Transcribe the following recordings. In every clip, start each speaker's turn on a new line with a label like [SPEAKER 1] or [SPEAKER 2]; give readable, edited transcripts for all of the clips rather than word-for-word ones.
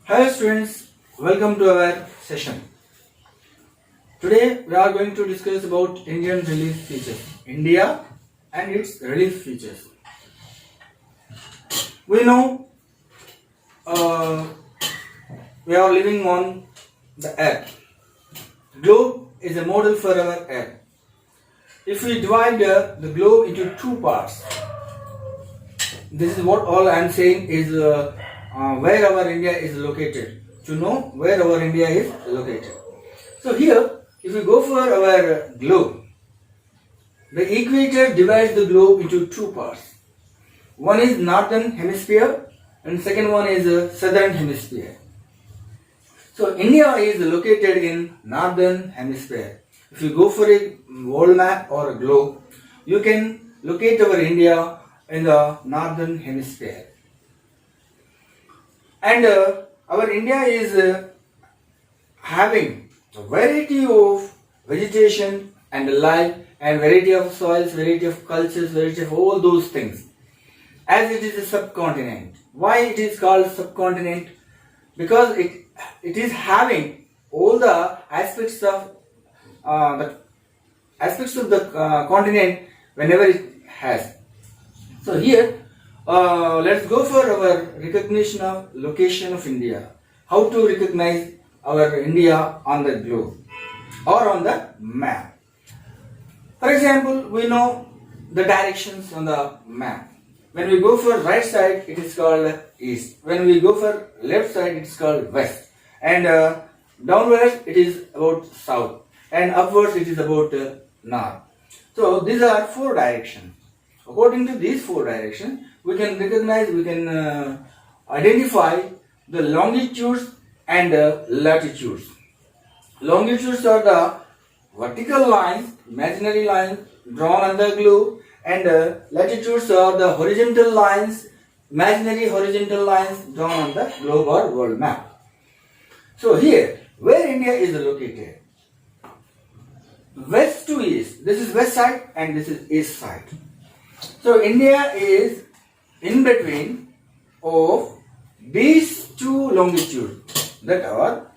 [SPEAKER 1] Hello students, welcome to our session. Today we are going to discuss about Indian relief features, India and its relief features. We know uh, we are living on the earth. Globe is a model for our earth. If we divide the globe into two parts, this is what all I am saying is where our India is located. To know where our India is located. So here, if we go for our globe, the equator divides the globe into two parts. One is northern hemisphere and second one is southern hemisphere. So India is located in northern hemisphere. If you go for a world map or a globe, you can locate our India in the northern hemisphere. And our India is having a variety of vegetation and life and variety of soils, variety of cultures, variety of all those things. As it is a subcontinent. Why it is called subcontinent? Because it is having all the aspects of the continent whenever it has. So here, let's go for our recognition of location of India. How to recognize our India on the globe or on the map. For example, we know the directions on the map. When we go for right side, it is called east. When we go for left side, it is called west. And downwards, it is about south. And upwards, it is about north. So these are four directions. According to these four directions, we can recognize, we can identify the longitudes and latitudes. Longitudes are the vertical lines, imaginary lines drawn on the globe, and latitudes are the horizontal lines, imaginary horizontal lines drawn on the globe or world map. So here, where India is located? West to east. This is west side and this is east side. So India is in between of these two longitudes that are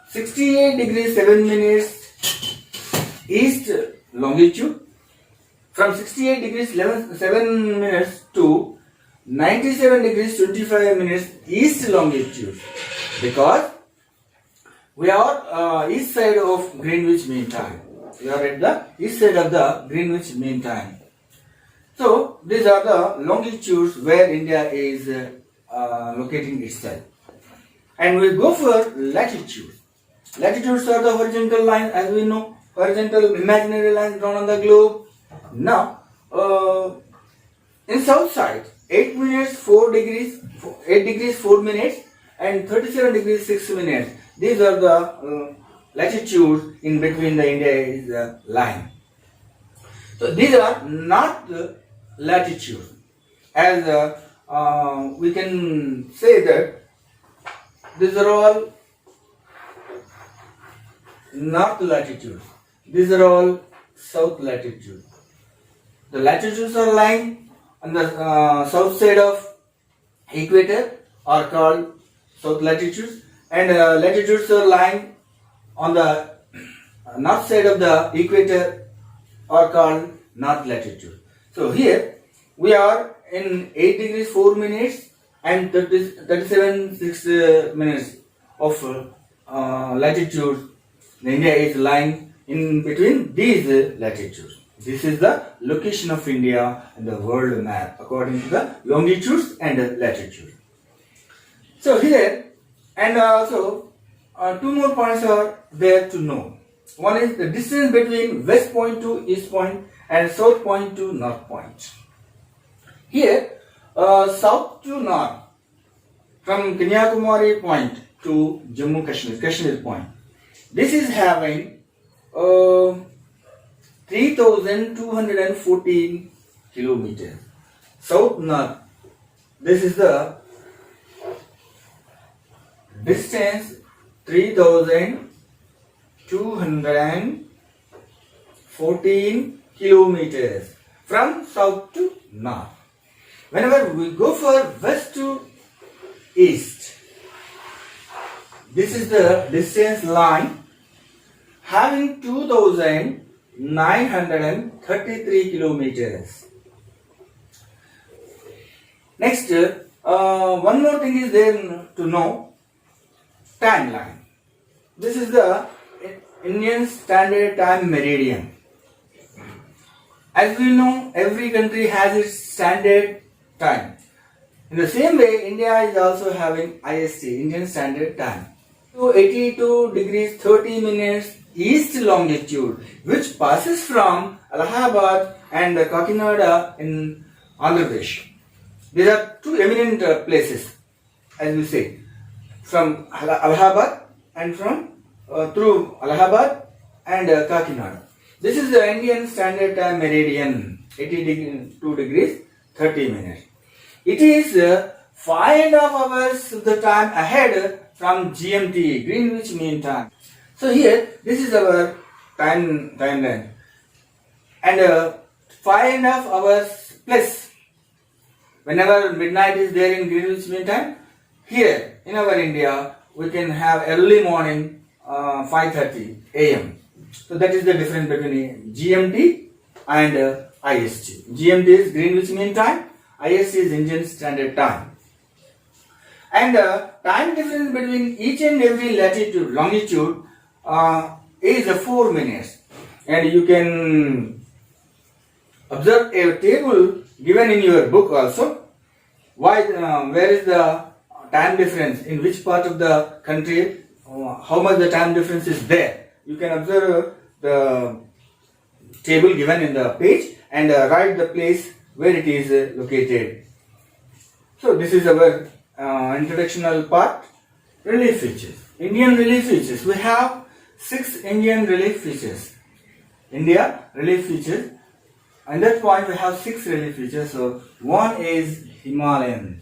[SPEAKER 1] 68 degrees 7 minutes east longitude, from 68 degrees 7 minutes to 97 degrees 25 minutes east longitude, because we are east side of Greenwich Mean Time. We are at the east side of the Greenwich Mean Time. So these are the longitudes where India is locating itself. And we go for latitudes. Latitudes are the horizontal lines, as we know, horizontal imaginary lines drawn on the globe. Now, in south side, 8 minutes 4 degrees, 8 degrees 4 minutes and 37 degrees 6 minutes. These are the latitudes in between the India is line. So these are not the latitudes. As we can say that these are all north latitudes. These are all south latitudes. The latitudes are lying on the south side of equator are called south latitudes, and latitudes are lying on the north side of the equator are called north latitude. So here we are in 8 degrees 4 minutes and 37 6 minutes of latitude. India is lying in between these latitudes. This is the location of India in the world map according to the longitudes and latitudes. So here, and also two more points are there to know. One is the distance between west point to east point and south point to north point. Here, south to north, from Kanyakumari point to Jammu Kashmir point. This is having 3,214 kilometers. South north, this is the distance 3,214 kilometers from south to north. Whenever we go for west to east, This is the distance line having 2,933 kilometers. Next, one more thing is there to know, timeline. This is the Indian Standard Time Meridian. As we know, every country has its standard time. In the same way, India is also having IST, Indian Standard Time. So 82 degrees 30 minutes east longitude, which passes from Allahabad and Kakinada in Andhra Pradesh. These are two eminent places, as we say, from Allahabad and from through Allahabad and Kakinada. This is the Indian Standard Time Meridian, 82 degrees 30 minutes. It is 5.5 hours of the time ahead from GMT, Greenwich Mean Time. So here, this is our timeline, and 5.5 hours plus. Whenever midnight is there in Greenwich Mean Time, here in our India, we can have early morning 5:30 a.m. So that is the difference between GMT and IST. GMT is Greenwich Mean Time, IST is Indian Standard Time. And time difference between each and every latitude, longitude is 4 minutes. And you can observe a table given in your book also. Where is the time difference, in which part of the country, how much the time difference is there. You can observe the table given in the page and write the place where it is located. So this is our introductional part. Relief features. Indian relief features. We have 6 Indian relief features. India relief features. At that point we have 6 relief features. So one is Himalayan.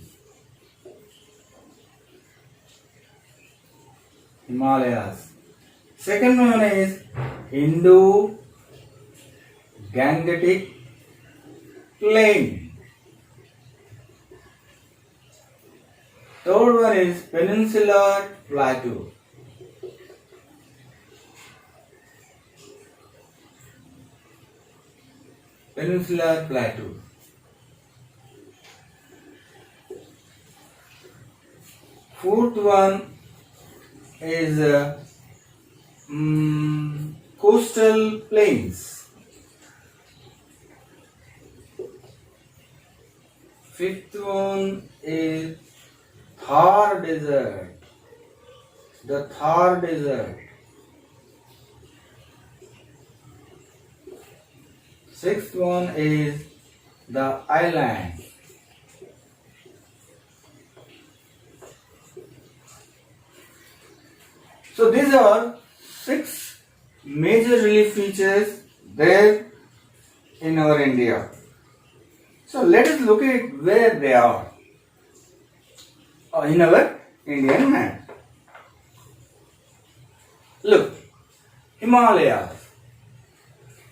[SPEAKER 1] Himalayas. Second one is Indo-Gangetic Plain. Third one is Peninsular Plateau. Peninsular Plateau. Fourth one is coastal plains. Fifth one is Thar Desert. The Thar Desert. Sixth one is the island. So these are 6 major relief features there in our India. So let us look at where they are in our Indian map. Look, Himalayas.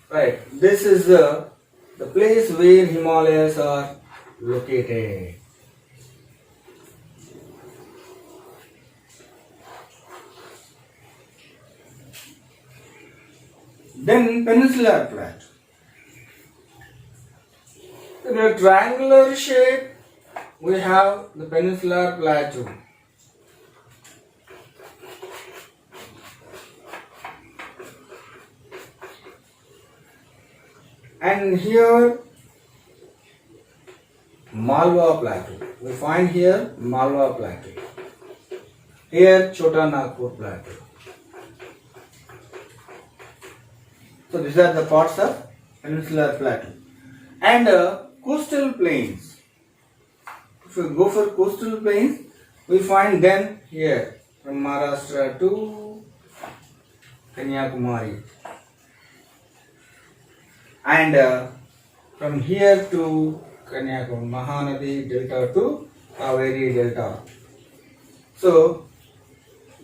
[SPEAKER 1] Right, this is the place where Himalayas are located. Then Peninsular Plateau. In a triangular shape, we have the Peninsular Plateau. And here Malwa Plateau. We find here Malwa Plateau. Here Chota Nagpur Plateau. So these are the parts of Peninsular Plateau. And coastal plains. If we go for coastal plains, we find them here from Maharashtra to Kanyakumari. And from here to Kanyakumari, Mahanadi Delta to Kaveri Delta. So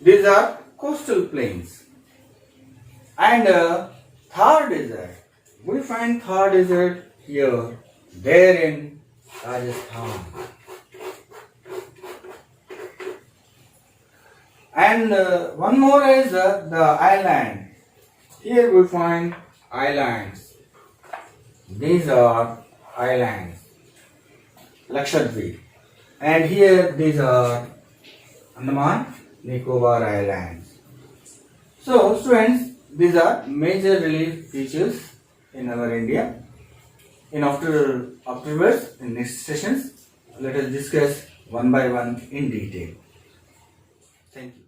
[SPEAKER 1] these are coastal plains. And Thar Desert. We find Thar Desert here, there in Rajasthan. And one more is the island. Here we find islands. These are islands. Lakshadweep. And here these are Andaman Nicobar Islands. So students, these are major relief features in our India. In afterwards, in next sessions, let us discuss one by one in detail. Thank you.